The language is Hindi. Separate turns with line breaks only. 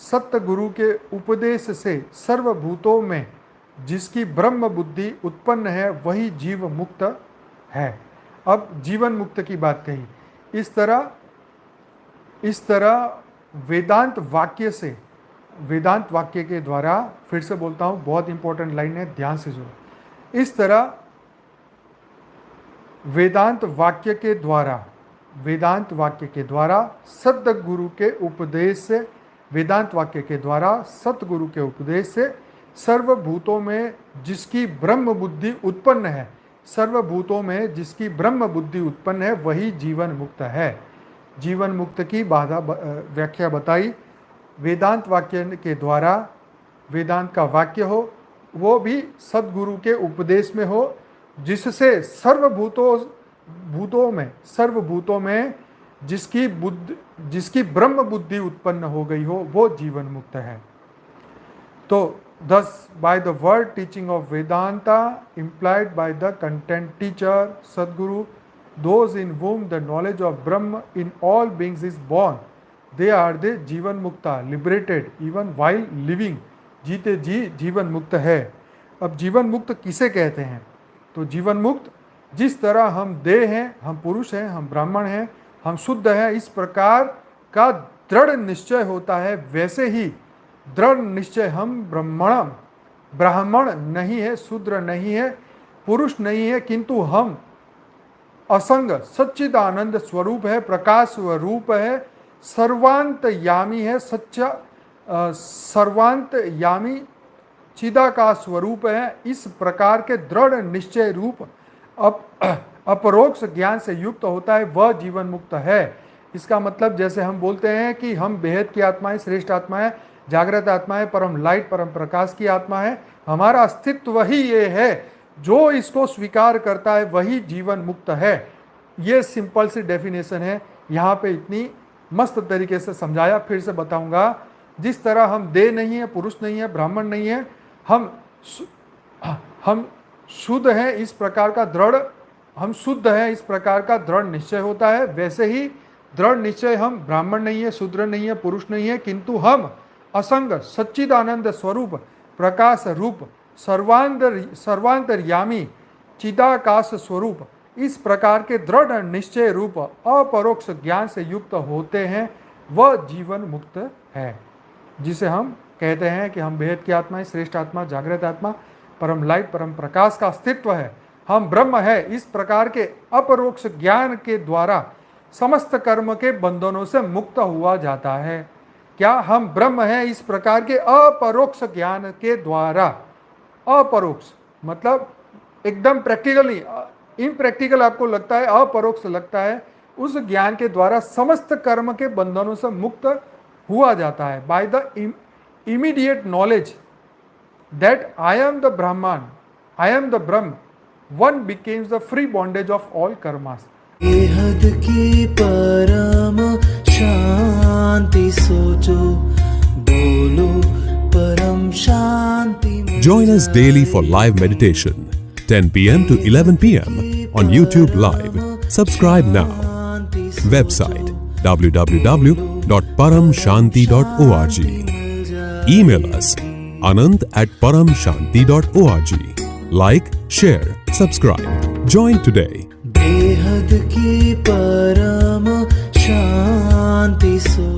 सत्य गुरु के उपदेश से सर्वभूतों में जिसकी ब्रह्म बुद्धि उत्पन्न है वही जीव मुक्त है। अब जीवन मुक्त की बात कही। इस तरह वेदांत वाक्य के द्वारा, फिर से बोलता हूँ, बहुत इंपॉर्टेंट लाइन है, ध्यान से सुनो। इस तरह वेदांत वाक्य के द्वारा सद्गुरु के उपदेश से, वेदांत वाक्य के द्वारा सतगुरु के उपदेश से सर्वभूतों में जिसकी ब्रह्म बुद्धि उत्पन्न है, सर्वभूतों में जिसकी ब्रह्म बुद्धि उत्पन्न है वही जीवन मुक्त है। जीवन मुक्त की व्याख्या बताई। वेदांत वाक्य के द्वारा, वेदांत का वाक्य हो वो भी सद्गुरु के उपदेश में हो, जिससे सर्वभूतों में जिसकी ब्रह्म बुद्धि उत्पन्न हो गई हो वो जीवन मुक्त है। तो thus by the word teaching of Vedanta implied by the content teacher Sadguru, those in whom the knowledge of Brahma in all beings is born, they are the जीवन मुक्ता, liberated even while living, जीते जी जीवन मुक्त है। अब जीवन मुक्त किसे कहते हैं? तो जीवन मुक्त जिस तरह हम देह हैं, हम पुरुष हैं, हम ब्राह्मण हैं, हम शुद्ध हैं, इस प्रकार का दृढ़ निश्चय होता है, वैसे ही दृढ़ निश्चय हम ब्राह्मण नहीं है, शूद्र नहीं है, पुरुष नहीं है, किंतु हम असंग सच्चिदानंद स्वरूप है, प्रकाश स्वरूप है, सर्वांतयामी है, सर्वांतयामी चिदाकाश स्वरूप है। इस प्रकार के दृढ़ निश्चय रूप अपरोक्ष ज्ञान से युक्त होता है, वह जीवन मुक्त है। इसका मतलब जैसे हम बोलते हैं कि हम बेहद की आत्मा है, श्रेष्ठ आत्मा है, जागृत आत्मा है, परम लाइट, परम प्रकाश की आत्मा है, हमारा अस्तित्व ही ये है, जो इसको स्वीकार करता है वही जीवन मुक्त है। ये सिंपल सी डेफिनेशन है, यहाँ पे इतनी मस्त तरीके से समझाया। फिर से बताऊंगा, जिस तरह हम देह नहीं है, पुरुष नहीं है, ब्राह्मण नहीं है, हम शुद्ध हैं, इस प्रकार का दृढ़ निश्चय होता है, वैसे ही दृढ़ निश्चय हम ब्राह्मण नहीं है, शूद्र नहीं है, पुरुष नहीं है, किंतु हम असंग सच्चिदानंद स्वरूप, प्रकाश रूप, सर्वांतर्यामी चिदाकाश स्वरूप, इस प्रकार के दृढ़ निश्चय रूप अपरोक्ष ज्ञान से युक्त होते हैं, वह जीवन मुक्त है, जिसे हम कहते हैं कि हम बेहद की आत्मा है, श्रेष्ठ आत्मा, जागृत आत्मा, परम लाइट, परम प्रकाश का अस्तित्व है, हम ब्रह्म है। इस प्रकार के अपरोक्ष ज्ञान के द्वारा समस्त कर्म के बंधनों से मुक्त हुआ जाता है। क्या हम ब्रह्म हैं? इस प्रकार के अपरोक्ष ज्ञान के द्वारा, अपरोक्ष मतलब एकदम प्रैक्टिकली, इम्प्रैक्टिकल आपको लगता है, अपरोक्ष लगता है, उस ज्ञान के द्वारा समस्त कर्म के बंधनों से मुक्त हुआ जाता है। By the immediate knowledge that I am the ब्राह्मण, I am the Brahma, one becomes the free bondage of all karmas.
बेहद की परम शांति सोचो, बोलो परम शांति।
Join us daily for live meditation, 10 p.m. to 11 p.m. on YouTube Live. Subscribe now. Website www.paramshanti.org. Email us anant@paramshanti.org. Like, share, subscribe. Join today.
बेहद की परम शांति सो